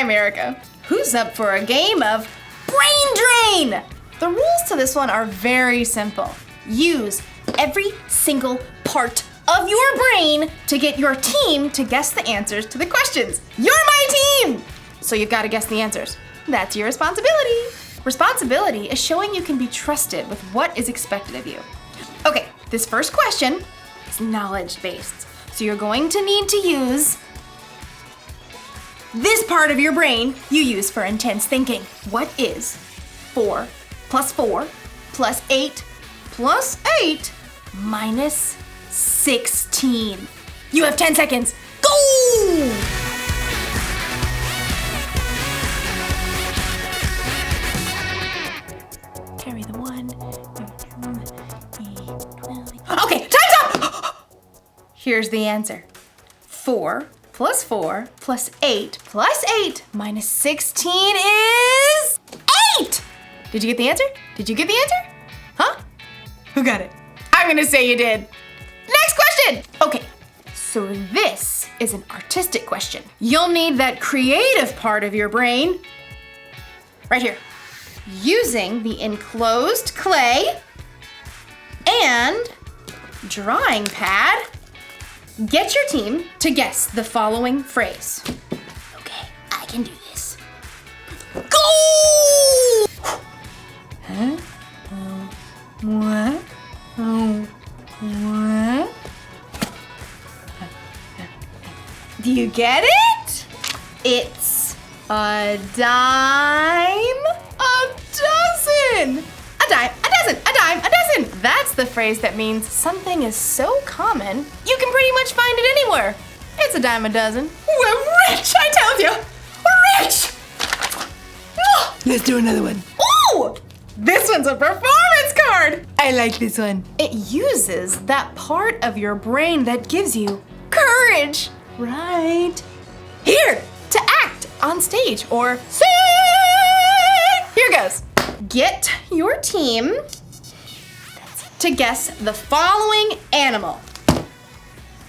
I'm Erica. Who's up for a game of Brain Drain? The rules to this one are very simple. Use every single part of your brain to get your team to guess the answers to the questions. You're my team! So you've got to guess the answers. That's your responsibility. Responsibility is showing you can be trusted with what is expected of you. Okay, this first question is knowledge-based. So you're going to need to use this part of your brain you use for intense thinking. What is 4 plus 4 plus 8 plus 8 minus 16? You have 10 seconds. Go! Carry the 1. Okay, time's up! Here's the answer. 4 plus 4 plus 8 plus 8 minus 16 is 8! Did you get the answer? Did you get the answer? Huh? Who got it? I'm gonna say you did. Next question! Okay, so this is an artistic question. You'll need that creative part of your brain right here. Using the enclosed clay and drawing pad, get your team to guess the following phrase. Okay, I can do this. Go! Huh? Oh, what? Oh, what? Do you get it? It's a dime a dozen. A dime a dozen. A dime a dozen. That's the phrase that means something is so common you can pretty much find it anywhere. It's a dime a dozen. We're rich, I tell you. We're rich. Oh. Let's do another one. Ooh! This one's a performance card. I like this one. It uses that part of your brain that gives you courage. Right here to act on stage or sing. Here goes. Get your team to guess the following animal.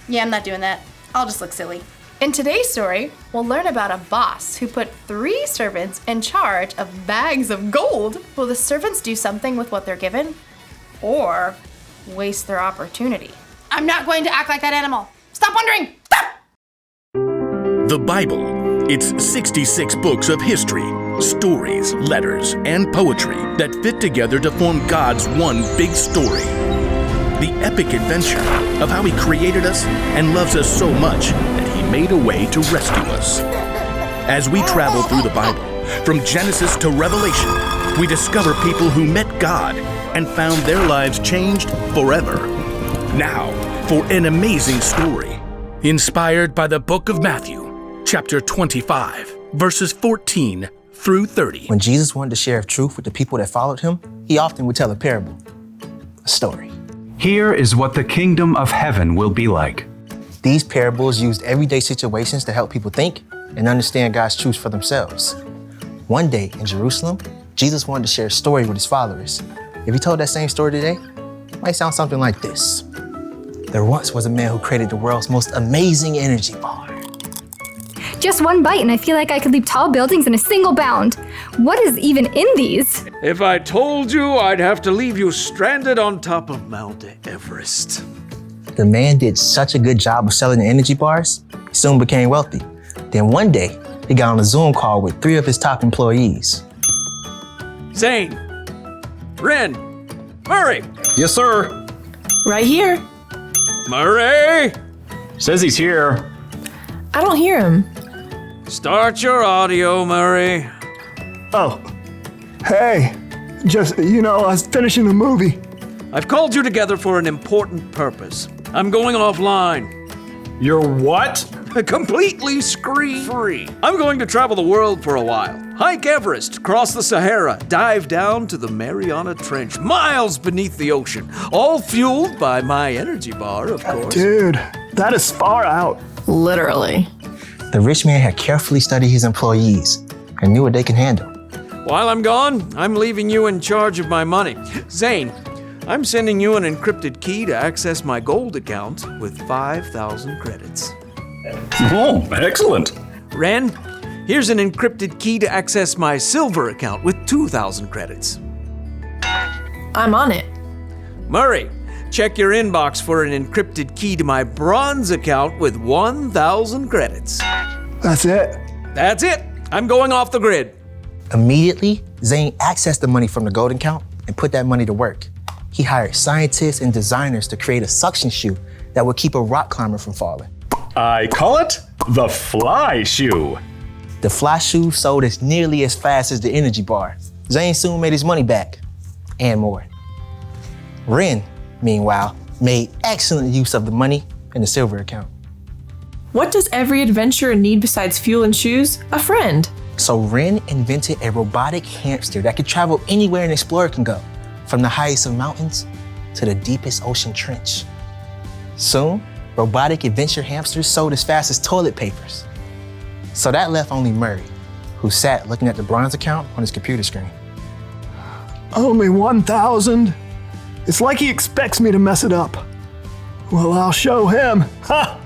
Yeah, I'm not doing that. I'll just look silly. In today's story, we'll learn about a boss who put 3 servants in charge of bags of gold. Will the servants do something with what they're given or waste their opportunity? I'm not going to act like that animal. Stop wondering. Stop! The Bible. It's 66 books of history, stories, letters, and poetry that fit together to form God's one big story. The epic adventure of how He created us and loves us so much that He made a way to rescue us. As we travel through the Bible, from Genesis to Revelation, we discover people who met God and found their lives changed forever. Now, for an amazing story, inspired by the book of Matthew, chapter 25, verses 14 through 30. When Jesus wanted to share truth with the people that followed Him, He often would tell a parable, a story. Here is what the kingdom of heaven will be like. These parables used everyday situations to help people think and understand God's truth for themselves. One day in Jerusalem, Jesus wanted to share a story with His followers. If He told that same story today, it might sound something like this. There once was a man who created the world's most amazing energy bar. Just one bite and I feel like I could leap tall buildings in a single bound. What is even in these? If I told you, I'd have to leave you stranded on top of Mount Everest. The man did such a good job of selling the energy bars, he soon became wealthy. Then one day, he got on a Zoom call with 3 of his top employees. Zane, Ren, Murray. Yes, sir. Right here. Murray! Says he's here. I don't hear him. Start your audio, Murray. Oh, hey, I was finishing the movie. I've called you together for an important purpose. I'm going offline. You're what? Completely screen-free. I'm going to travel the world for a while. Hike Everest, cross the Sahara, dive down to the Mariana Trench, miles beneath the ocean, all fueled by my energy bar, of course. Dude, that is far out. Literally. The rich man had carefully studied his employees and knew what they can handle. While I'm gone, I'm leaving you in charge of my money. Zane, I'm sending you an encrypted key to access my gold account with 5,000 credits. Oh, excellent. Ren, Here's an encrypted key to access my silver account with 2,000 credits. I'm on it. Murray, check your inbox for an encrypted key to my bronze account with 1,000 credits. That's it. That's it. I'm going off the grid. Immediately, Zane accessed the money from the gold account and put that money to work. He hired scientists and designers to create a suction shoe that would keep a rock climber from falling. I call it the fly shoe. The fly shoe sold as nearly as fast as the energy bar. Zane soon made his money back, and more. Ren, meanwhile, made excellent use of the money in the silver account. What does every adventurer need besides fuel and shoes? A friend. So Ren invented a robotic hamster that could travel anywhere an explorer can go, from the highest of mountains to the deepest ocean trench. Soon, robotic adventure hamsters sold as fast as toilet papers. So that left only Murray, who sat looking at the bronze account on his computer screen. Only 1,000? It's like he expects me to mess it up. Well, I'll show him. Ha!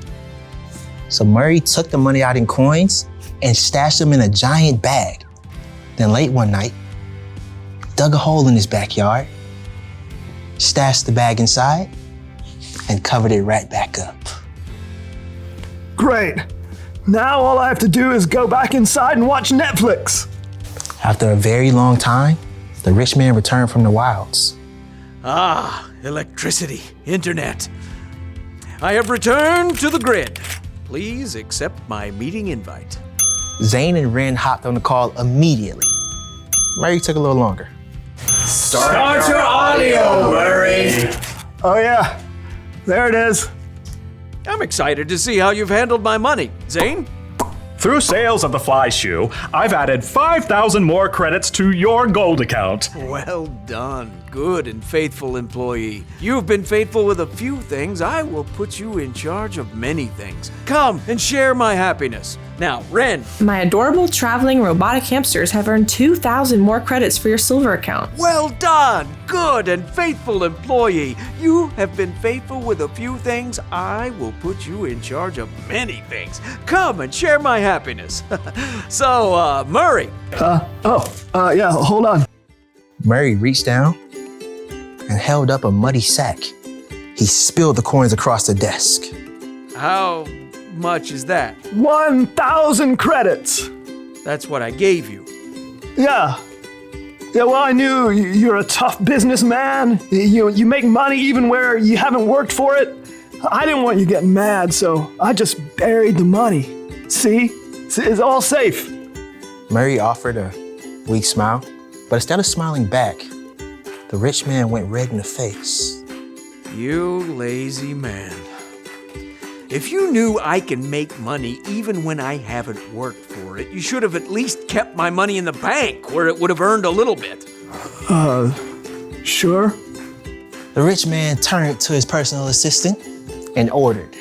So Murray took the money out in coins and stashed them in a giant bag. Then late one night, dug a hole in his backyard, stashed the bag inside, and covered it right back up. Great. Now all I have to do is go back inside and watch Netflix. After a very long time, the rich man returned from the wilds. Ah, electricity, internet. I have returned to the grid. Please accept my meeting invite. Zane and Ren hopped on the call immediately. Murray took a little longer. Start your audio, Murray. Oh yeah, there it is. I'm excited to see how you've handled my money. Zane? Through sales of the fly shoe, I've added 5,000 more credits to your gold account. Well done, good and faithful employee. You've been faithful with a few things. I will put you in charge of many things. Come and share my happiness. Now, Ren. My adorable traveling robotic hamsters have earned 2,000 more credits for your silver account. Well done, good and faithful employee. You have been faithful with a few things. I will put you in charge of many things. Come and share my happiness. So, Murray. Yeah, hold on. Murray reached down and held up a muddy sack. He spilled the coins across the desk. How much is that? 1,000 credits. That's what I gave you. Yeah. Yeah, well, I knew you're a tough businessman. You make money even where you haven't worked for it. I didn't want you getting mad, so I just buried the money. See? It's all safe. Murray offered a weak smile, but instead of smiling back, the rich man went red in the face. You lazy man. If you knew I can make money even when I haven't worked for it, you should have at least kept my money in the bank where it would have earned a little bit. Sure. The rich man turned to his personal assistant and ordered.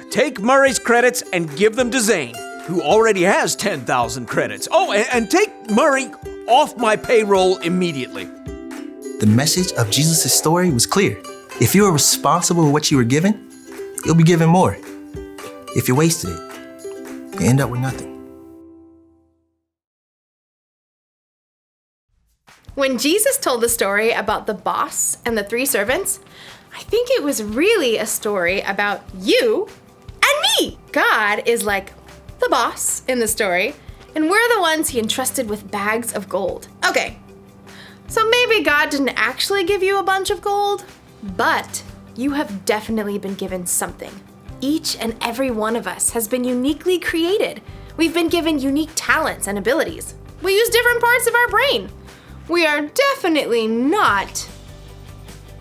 Take Murray's credits and give them to Zane, who already has 10,000 credits. Oh, and take Murray off my payroll immediately. The message of Jesus' story was clear. If you are responsible for what you were given, you'll be given more. If you wasted it, you end up with nothing. When Jesus told the story about the boss and the 3 servants, I think it was really a story about you and me. God is like the boss in the story, and we're the ones he entrusted with bags of gold. Okay, so maybe God didn't actually give you a bunch of gold, but you have definitely been given something. Each and every one of us has been uniquely created. We've been given unique talents and abilities. We use different parts of our brain. We are definitely not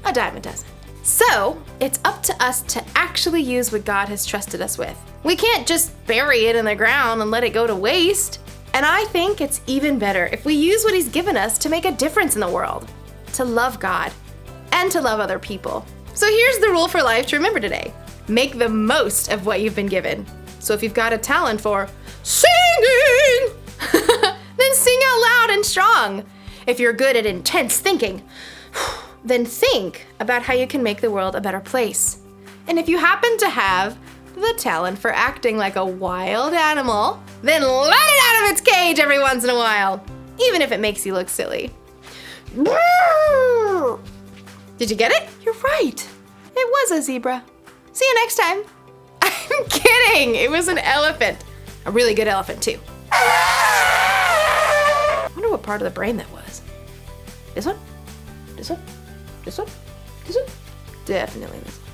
a dime a dozen. So, it's up to us to actually use what God has trusted us with. We can't just bury it in the ground and let it go to waste. And I think it's even better if we use what he's given us to make a difference in the world, to love God, and to love other people. So here's the rule for life to remember today. Make the most of what you've been given. So if you've got a talent for singing, then sing out loud and strong. If you're good at intense thinking, then think about how you can make the world a better place. And if you happen to have the talent for acting like a wild animal, then let it out of its cage every once in a while, even if it makes you look silly. Did you get it? You're right. It was a zebra. See you next time. I'm kidding. It was an elephant. A really good elephant, too. I wonder what part of the brain that was. This one? This one? This one? This one? Definitely this one.